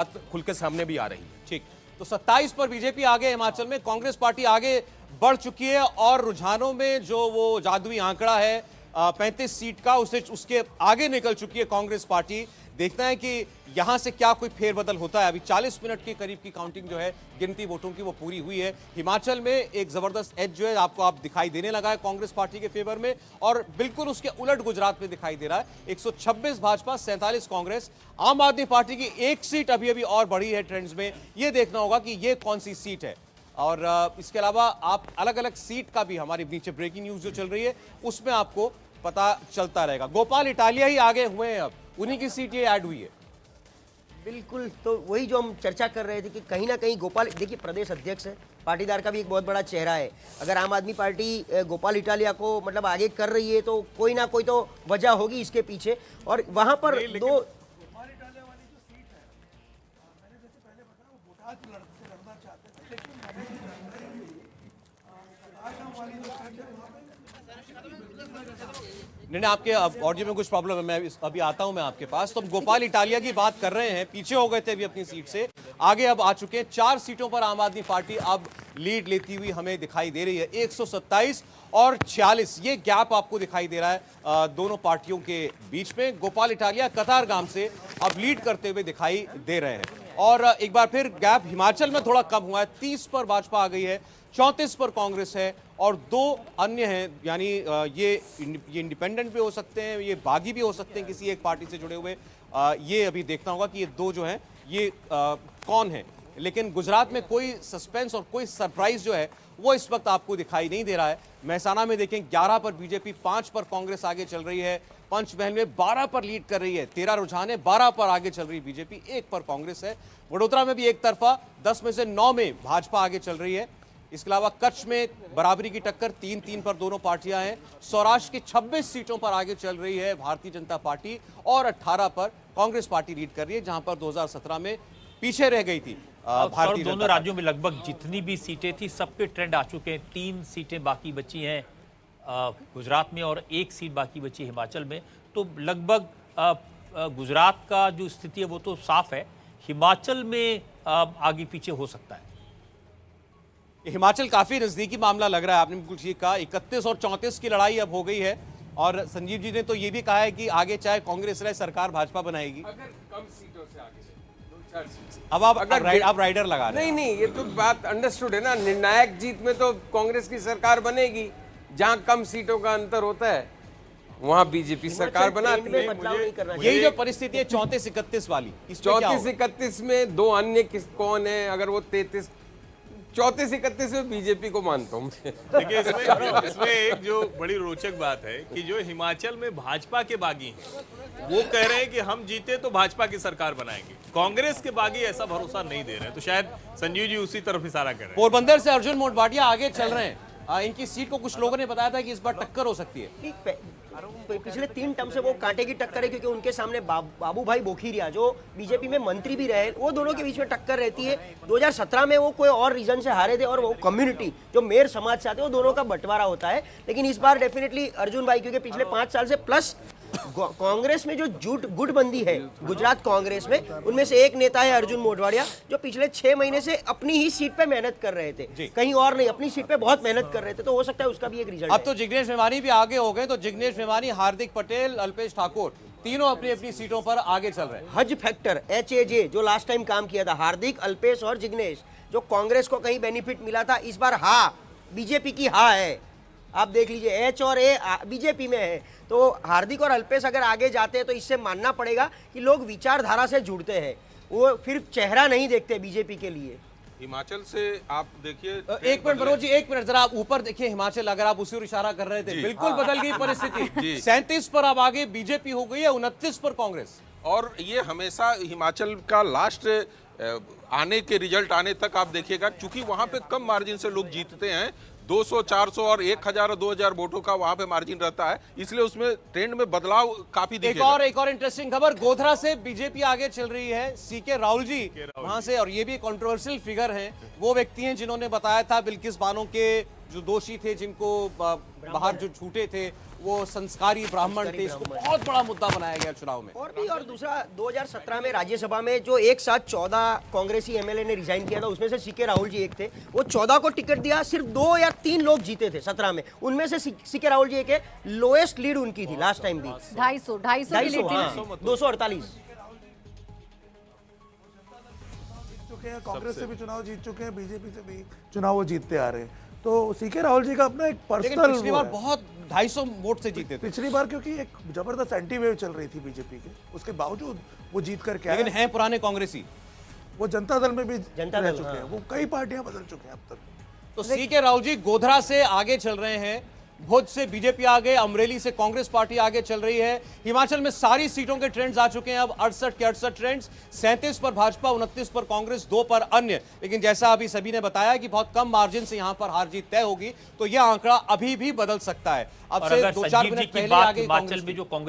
खुल के सामने भी आ रही है। ठीक, तो 27 पर बीजेपी आगे, हिमाचल में कांग्रेस पार्टी आगे बढ़ चुकी है और रुझानों में जो वो जादुई आंकड़ा है 35 सीट का, उसके आगे निकल चुकी है कांग्रेस पार्टी। देखना है कि यहां से क्या कोई फेरबदल होता है। अभी 40 मिनट के करीब की काउंटिंग जो है गिनती वोटों की वो पूरी हुई है। हिमाचल में एक जबरदस्त एज जो है आपको दिखाई देने लगा है कांग्रेस पार्टी के फेवर में, और बिल्कुल उसके उलट गुजरात में दिखाई दे रहा है। 126 भाजपा, 47 कांग्रेस। आम आदमी पार्टी की एक सीट अभी और बढ़ी है ट्रेंड्स में। यह देखना होगा कि यह कौन सी सीट है। और इसके अलावा आप अलग अलग सीट का भी, हमारी नीचे ब्रेकिंग न्यूज जो चल रही है उसमें आपको पता चलता रहेगा। गोपाल इटालिया ही आगे हुए हैं, अब उन्हीं की सीट ये ऐड हुई है। बिल्कुल, तो वही जो हम चर्चा कर रहे थे कि कहीं ना कहीं गोपाल, देखिए प्रदेश अध्यक्ष है, पाटीदार का भी एक बहुत बड़ा चेहरा है। अगर आम आदमी पार्टी गोपाल इटालिया को मतलब आगे कर रही है तो कोई ना कोई तो वजह होगी इसके पीछे। और वहां पर दो गोपाल इटालिया वाली जो सीट है, मैंने जैसे पहले बताया वो बोटाल से लड़ना चाहते थे, लेकिन वाली जो सीट है नहीं, आपके ऑडियो में कुछ प्रॉब्लम है, मैं अभी आता हूं मैं आपके पास। तो हम गोपाल इटालिया की बात कर रहे हैं, पीछे हो गए थे अभी अपनी सीट से, आगे अब आ चुके हैं। 4 सीटों पर आम आदमी पार्टी अब लीड लेती हुई हमें दिखाई दे रही है। 127 और 46 ये गैप आपको दिखाई दे रहा है दोनों पार्टियों के बीच में। गोपाल इटालिया कतारगाम से अब लीड करते हुए दिखाई दे रहे हैं। और एक बार फिर गैप हिमाचल में थोड़ा कम हुआ है, 30 पर भाजपा आ गई है, 34 पर कांग्रेस है और 2 अन्य हैं, यानी ये इंडिपेंडेंट भी हो सकते हैं, ये बागी भी हो सकते हैं किसी एक पार्टी से जुड़े हुए। ये अभी देखना होगा कि ये 2 जो हैं ये कौन है। लेकिन गुजरात में कोई सस्पेंस और कोई सरप्राइज जो है वो इस वक्त आपको दिखाई नहीं दे रहा है। महसाना में देखें 11 पर बीजेपी, 5 पर कांग्रेस आगे चल रही है। पंचमहल में 12 पर लीड कर रही है, 13 रुझान है, 12 पर आगे चल रही है बीजेपी, 1 पर कांग्रेस है। वडोदरा में भी एक तरफा, 10 में से 9 में भाजपा आगे चल रही है। इसके अलावा कच्छ में बराबरी की टक्कर, 3-3 पर दोनों पार्टियां हैं। सौराष्ट्र की 26 सीटों पर आगे चल रही है भारतीय जनता पार्टी और 18 पर कांग्रेस पार्टी लीड कर रही है, जहां पर 2017 में पीछे रह गई थी भारतीय। दोनों राज्यों में लगभग जितनी भी सीटें थी सब पे ट्रेंड आ चुके हैं। 3 सीटें बाकी बची हैं गुजरात में और 1 सीट बाकी बची हिमाचल में। तो लगभग गुजरात का जो स्थिति है वो तो साफ है, हिमाचल में आगे पीछे हो सकता है। हिमाचल काफी नजदीकी मामला लग रहा है, आपने बिल्कुल ठीक कहा। 31 और 34 की लड़ाई अब हो गई है और संजीव जी ने तो ये भी कहा है कि आगे चाहे कांग्रेस रहे, सरकार भाजपा बनाएगी। अगर कम सीटों से आगे अब आप राइडर लगा रहे हैं। नहीं, ये तो बात अंडरस्टूड है ना। निर्णायक जीत में तो कांग्रेस की सरकार बनेगी, जहां कम सीटों का अंतर होता है वहां बीजेपी सरकार बनाती है। यही जो परिस्थिति है 34-31 वाली, 34-31 में 2 अन्य कौन है? अगर वो 34-31 में बीजेपी को मानता हूँ। देखिए इसमें एक जो बड़ी रोचक बात है कि जो हिमाचल में भाजपा के बागी हैं वो कह रहे हैं कि हम जीते तो भाजपा की सरकार बनाएंगे, कांग्रेस के बागी ऐसा भरोसा नहीं दे रहे हैं। तो शायद संजीव जी उसी तरफ इशारा कर रहे हैं। पोरबंदर से अर्जुन मोटवाटिया आगे चल रहे हैं। इनकी सीट को कुछ लोगों ने बताया था कि इस बार टक्कर हो सकती है। पिछले 3 टर्म से वो कांटे की टक्कर है, क्योंकि उनके सामने बाबू भाई बोखीरिया जो बीजेपी में मंत्री भी रहे, वो दोनों के बीच में टक्कर रहती है। 2017 में वो कोई और रीजन से हारे थे और वो कम्युनिटी जो मेयर समाज से आते हैं वो दोनों का बंटवारा होता है। लेकिन इस बार डेफिनेटली अर्जुन भाई, क्योंकि पिछले 5 साल से प्लस कांग्रेस में जो गुटबंदी है गुजरात कांग्रेस में, उनमें से एक नेता है अर्जुन मोटवाड़िया, जो पिछले 6 महीने से अपनी ही सीट पे मेहनत कर रहे थे, कहीं और नहीं, अपनी सीट पे बहुत मेहनत कर रहे थे। तो हो सकता है उसका भी एक रिजल्ट। अब तो जिग्नेश मेवानी भी आगे हो गए, तो जिग्नेश मेवानी, हार्दिक पटेल, अल्पेश ठाकुर तीनों अपनी अपनी सीटों पर आगे चल रहे हैं। हज फैक्टर HAJ जो लास्ट टाइम काम किया था, हार्दिक, अल्पेश और जिग्नेश, जो कांग्रेस को कहीं बेनिफिट मिला था, इस बार बीजेपी की है। आप देख लीजिए H और A बीजेपी में है। तो हार्दिक और अल्पेश अगर आगे जाते हैं तो इससे मानना पड़ेगा कि लोग विचारधारा से जुड़ते हैं, वो फिर चेहरा नहीं देखते बीजेपी के लिए। हिमाचल से आप देखिए, एक मिनट मनोज जी, 1 मिनट जरा आप ऊपर देखिए हिमाचल, अगर आप उसी ओर इशारा कर रहे थे, बिल्कुल बदल गई परिस्थिति। 37 पर अब आगे बीजेपी हो गई है, 29 पर कांग्रेस। और ये हमेशा हिमाचल का लास्ट आने के रिजल्ट आने तक आप देखिएगा, क्योंकि वहां पे कम मार्जिन से लोग जीतते हैं, 200, 400 और 1000 और 2000 वोटों का वहां पे मार्जिन रहता है, इसलिए उसमें ट्रेंड में बदलाव काफी दिखेगा। एक और इंटरेस्टिंग खबर, गोधरा से बीजेपी आगे चल रही है। सीके राहुल जी वहां से, और ये भी कंट्रोवर्शियल फिगर हैं, वो व्यक्ति हैं जिन्होंने बताया था बिल्किस बानो के जो दोषी थे, जिनको बाहर जो छूटे थे, वो संस्कारी ब्राह्मण थे, इसको बहुत बड़ा मुद्दा बनाया गया चुनाव में। और भी, और दूसरा 2017 में राज्यसभा में जो एक साथ 14 कांग्रेसी एमएलए ने रिजाइन किया था, उसमें से सीके राहुल जी एक थे। वो 14 को टिकट दिया, सिर्फ 2 या 3 लोग जीते थे 17 में, उनमें से सीके राहुल जी एक है। लोएस्ट लीड उनकी थी लास्ट टाइम भी 250 की लीड थी ना? 248। चुके हैं, कांग्रेस से भी चुनाव जीत चुके हैं, बीजेपी से भी चुनाव वो जीतते आ रहे हैं। तो सीके राहुल जी का अपना एक लेकिन पर्सनल पिछली बार बहुत 250 वोट से जीते थे, पिछली बार क्योंकि एक जबरदस्त एंटी वेव चल रही थी बीजेपी के, उसके बावजूद वो जीत कर क्या लेकिन हैं पुराने कांग्रेसी। वो जनता दल में भी जनता रह दल, चुके हैं, वो कई पार्टियां बदल चुके हैं अब तक। तो सीके राहुल जी गोधरा से आगे चल रहे हैं, भुज से बीजेपी आगे, अमरेली से कांग्रेस पार्टी आगे चल रही है। हिमाचल में सारी सीटों के ट्रेंड्स आ चुके हैं अब 68 के 68 ट्रेंड्स, 37 पर भाजपा, 29 पर कांग्रेस, 2 पर अन्य। लेकिन जैसा अभी सभी ने बताया कि बहुत कम मार्जिन से यहां पर हार जीत तय होगी, तो यह आंकड़ा अभी भी बदल सकता है। अब और से अगर 2-4 संजीव जी मिनट की पहले बात आगे हिमाचल कांग्रेस में जो कांग्रेस